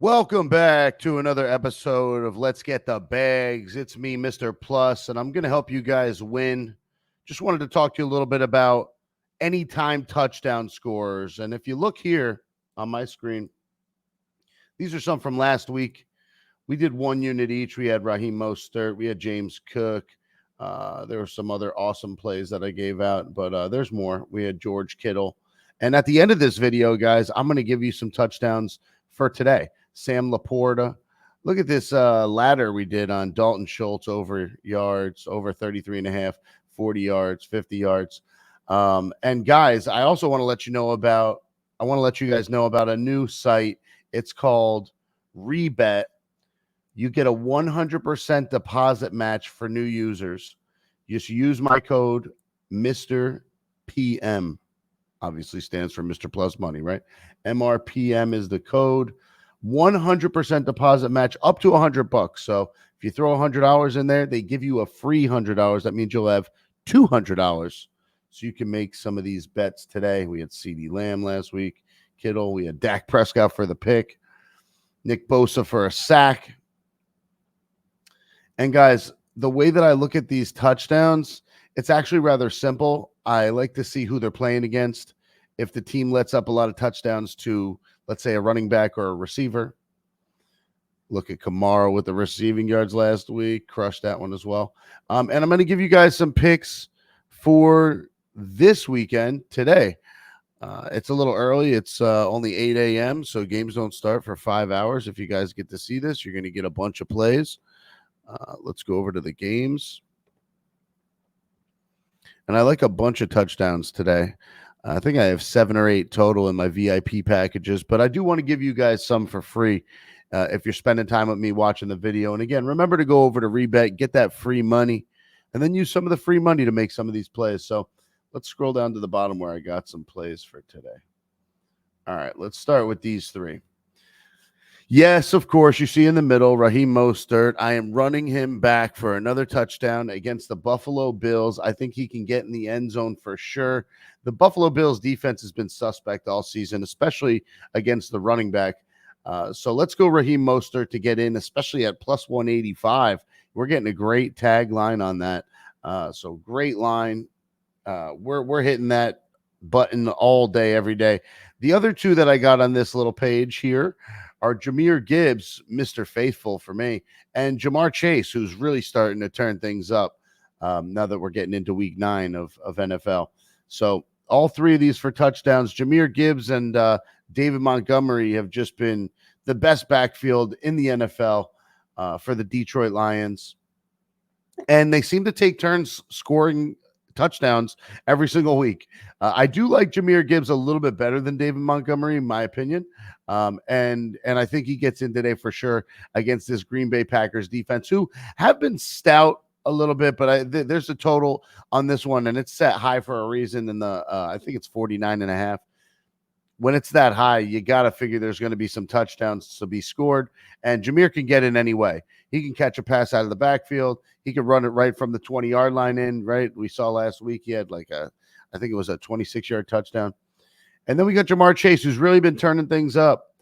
Welcome back to another episode of Let's Get the Bags. It's me, Mr. Plus, and I'm going to help you guys win. Just wanted to talk to you a little bit about anytime touchdown scores. And if you look here on my screen, these are some from last week. We did one unit each. We had Raheem Mostert. We had James Cook. There were some other awesome plays that I gave out, but there's more. We had George Kittle. And at the end of this video, guys, I'm going to give you some touchdowns for today. Sam Laporta. Look at this ladder we did on Dalton Schultz over yards, over 33 and a half, 40 yards, 50 yards. And guys, I also want to let you guys know about a new site. It's called REBET. You get a 100% deposit match for new users. Just use my code Mr. PM. Obviously stands for Mr. Plus Money, right? MRPM is the code. 100% deposit match up to $100. So if you throw $100 in there, they give you a free $100. That means you'll have $200. So you can make some of these bets today. We had CeeDee Lamb last week, Kittle. We had Dak Prescott for the pick, Nick Bosa for a sack. And guys, the way that I look at these touchdowns, it's actually rather simple. I like to see who they're playing against. If the team lets up a lot of touchdowns to, let's say, a running back or a receiver. Look at Kamara with the receiving yards last week. Crushed that one as well. And I'm going to give you guys some picks for this weekend today. It's a little early. It's only 8 a.m., so games don't start for 5 hours. If you guys get to see this, you're going to get a bunch of plays. Let's go over to the games. And I like a bunch of touchdowns today. I think I have 7 or 8 total in my VIP packages, but I do want to give you guys some for free if you're spending time with me watching the video. And again, remember to go over to REBET, get that free money, and then use some of the free money to make some of these plays. So let's scroll down to the bottom where I got some plays for today. All right, let's start with these 3. Yes, of course, you see in the middle, Raheem Mostert. I am running him back for another touchdown against the Buffalo Bills. I think he can get in the end zone for sure. The Buffalo Bills defense has been suspect all season, especially against the running back. So let's go Raheem Mostert to get in, especially at plus 185. We're getting a great tag line on that. So great line. We're hitting that button all day, every day. The other 2 that I got on this little page here are Jahmyr Gibbs, Mr. Faithful for me, and Jamar Chase, who's really starting to turn things up now that we're getting into week 9 of NFL. So all 3 of these for touchdowns. Jahmyr Gibbs and David Montgomery have just been the best backfield in the NFL for the Detroit Lions. And they seem to take turns scoring touchdowns every single week. I do like Jahmyr Gibbs a little bit better than David Montgomery, in my opinion. And I think he gets in today for sure against this Green Bay Packers defense, who have been stout a little bit, but there's a total on this one, and it's set high for a reason. And I think it's 49.5. When it's that high, you got to figure there's going to be some touchdowns to be scored, and Jahmyr can get in any way. He can catch a pass out of the backfield. He can run it right from the 20-yard line in, right? We saw last week he had I think it was a 26-yard touchdown. And then we got Jamar Chase, who's really been turning things up,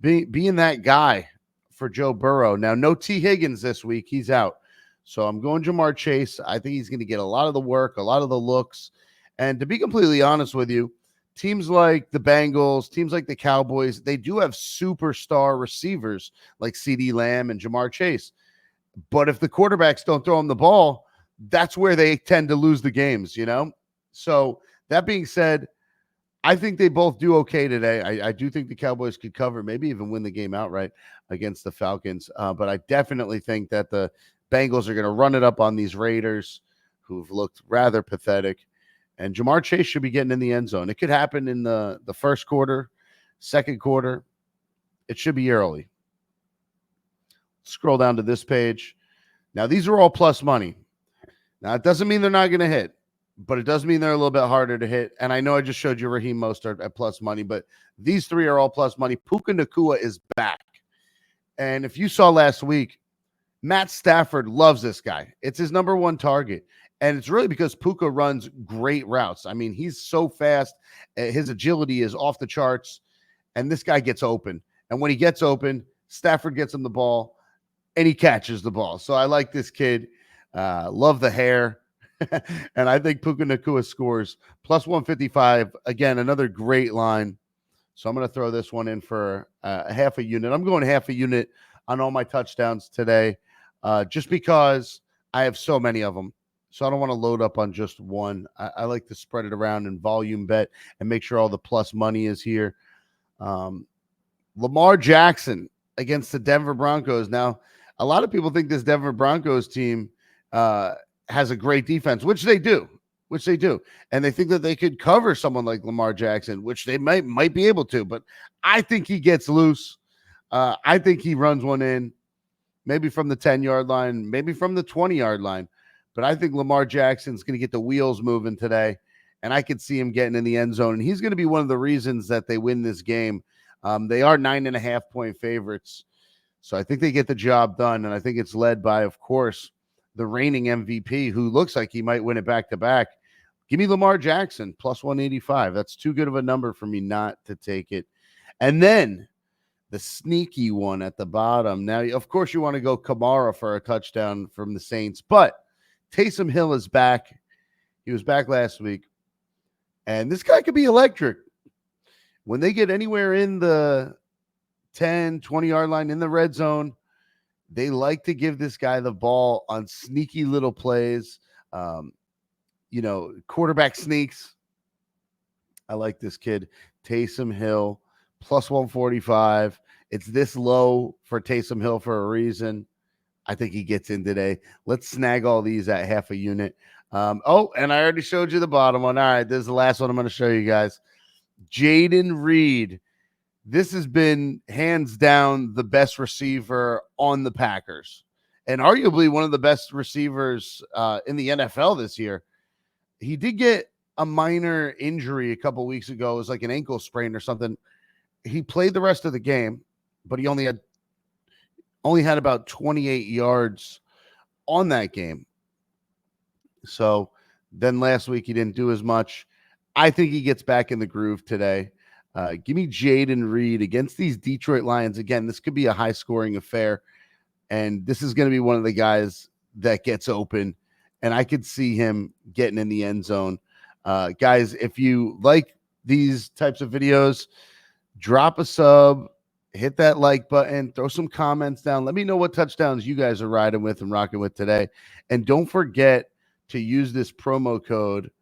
being that guy for Joe Burrow. Now, no T. Higgins this week. He's out. So I'm going Jamar Chase. I think he's going to get a lot of the work, a lot of the looks. And to be completely honest with you, teams like the Bengals, teams like the Cowboys, they do have superstar receivers like CeeDee Lamb and Jamar Chase. But if the quarterbacks don't throw them the ball, that's where they tend to lose the games, you know? So that being said, I think they both do okay today. I do think the Cowboys could cover, maybe even win the game outright against the Falcons. But I definitely think that the Bengals are going to run it up on these Raiders, who've looked rather pathetic. And Jamar Chase should be getting in the end zone. It could happen in the first quarter, second quarter. It should be early. Scroll down to this page. Now, these are all plus money. Now, it doesn't mean they're not going to hit, but it does mean they're a little bit harder to hit. And I know I just showed you Raheem Mostert at plus money, but these 3 are all plus money. Puka Nacua is back. And if you saw last week, Matt Stafford loves this guy. It's his number 1 target. And it's really because Puka runs great routes. I mean, he's so fast. His agility is off the charts. And this guy gets open. And when he gets open, Stafford gets him the ball, and he catches the ball. So I like this kid. Love the hair. And I think Puka Nacua scores plus 155. Again, another great line. So I'm going to throw this one in for a half a unit. I'm going half a unit on all my touchdowns today, just because I have so many of them. So I don't want to load up on just one. I like to spread it around and volume bet and make sure all the plus money is here. Lamar Jackson against the Denver Broncos. Now, a lot of people think this Denver Broncos team has a great defense, which they do. And they think that they could cover someone like Lamar Jackson, which they might be able to. But I think he gets loose. I think he runs one in, maybe from the 10-yard line, maybe from the 20-yard line. But I think Lamar Jackson's going to get the wheels moving today, and I could see him getting in the end zone. And he's going to be one of the reasons that they win this game. They are 9.5-point favorites. So I think they get the job done, and I think it's led by, of course, the reigning MVP, who looks like he might win it back-to-back. Give me Lamar Jackson, plus 185. That's too good of a number for me not to take it. And then the sneaky one at the bottom. Now, of course, you want to go Kamara for a touchdown from the Saints, but Taysom Hill is back. He was back last week, and this guy could be electric. When they get anywhere in the 10, 20-yard line in the red zone, they like to give this guy the ball on sneaky little plays, quarterback sneaks. I like this kid, Taysom Hill, plus 145. It's this low for Taysom Hill for a reason. I think he gets in today. Let's snag all these at half a unit. And I already showed you the bottom one. All right, this is the last one I'm going to show you guys. Jaden Reed. This has been hands down the best receiver on the Packers, and arguably one of the best receivers in the NFL this year. He did get a minor injury a couple weeks ago. It was like an ankle sprain or something. He played the rest of the game, but he only had about 28 yards on that game. So then last week he didn't do as much. I think he gets back in the groove today. Give me Jaden Reed against these Detroit Lions. Again, this could be a high-scoring affair, and this is going to be one of the guys that gets open, and I could see him getting in the end zone. Guys, if you like these types of videos, drop a sub, hit that like button, throw some comments down. Let me know what touchdowns you guys are riding with and rocking with today. And don't forget to use this promo code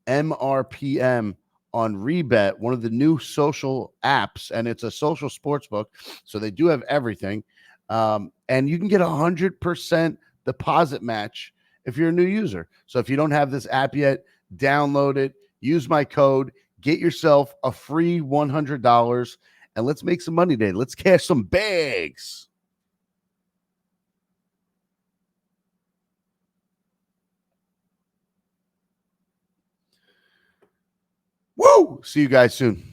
MRPM on REBET, one of the new social apps, and it's a social sports book, so they do have everything. And you can get 100% deposit match if you're a new user. So if you don't have this app yet, download it, use my code, get yourself a free $100, and let's make some money today. Let's cash some bags. Woo! See you guys soon.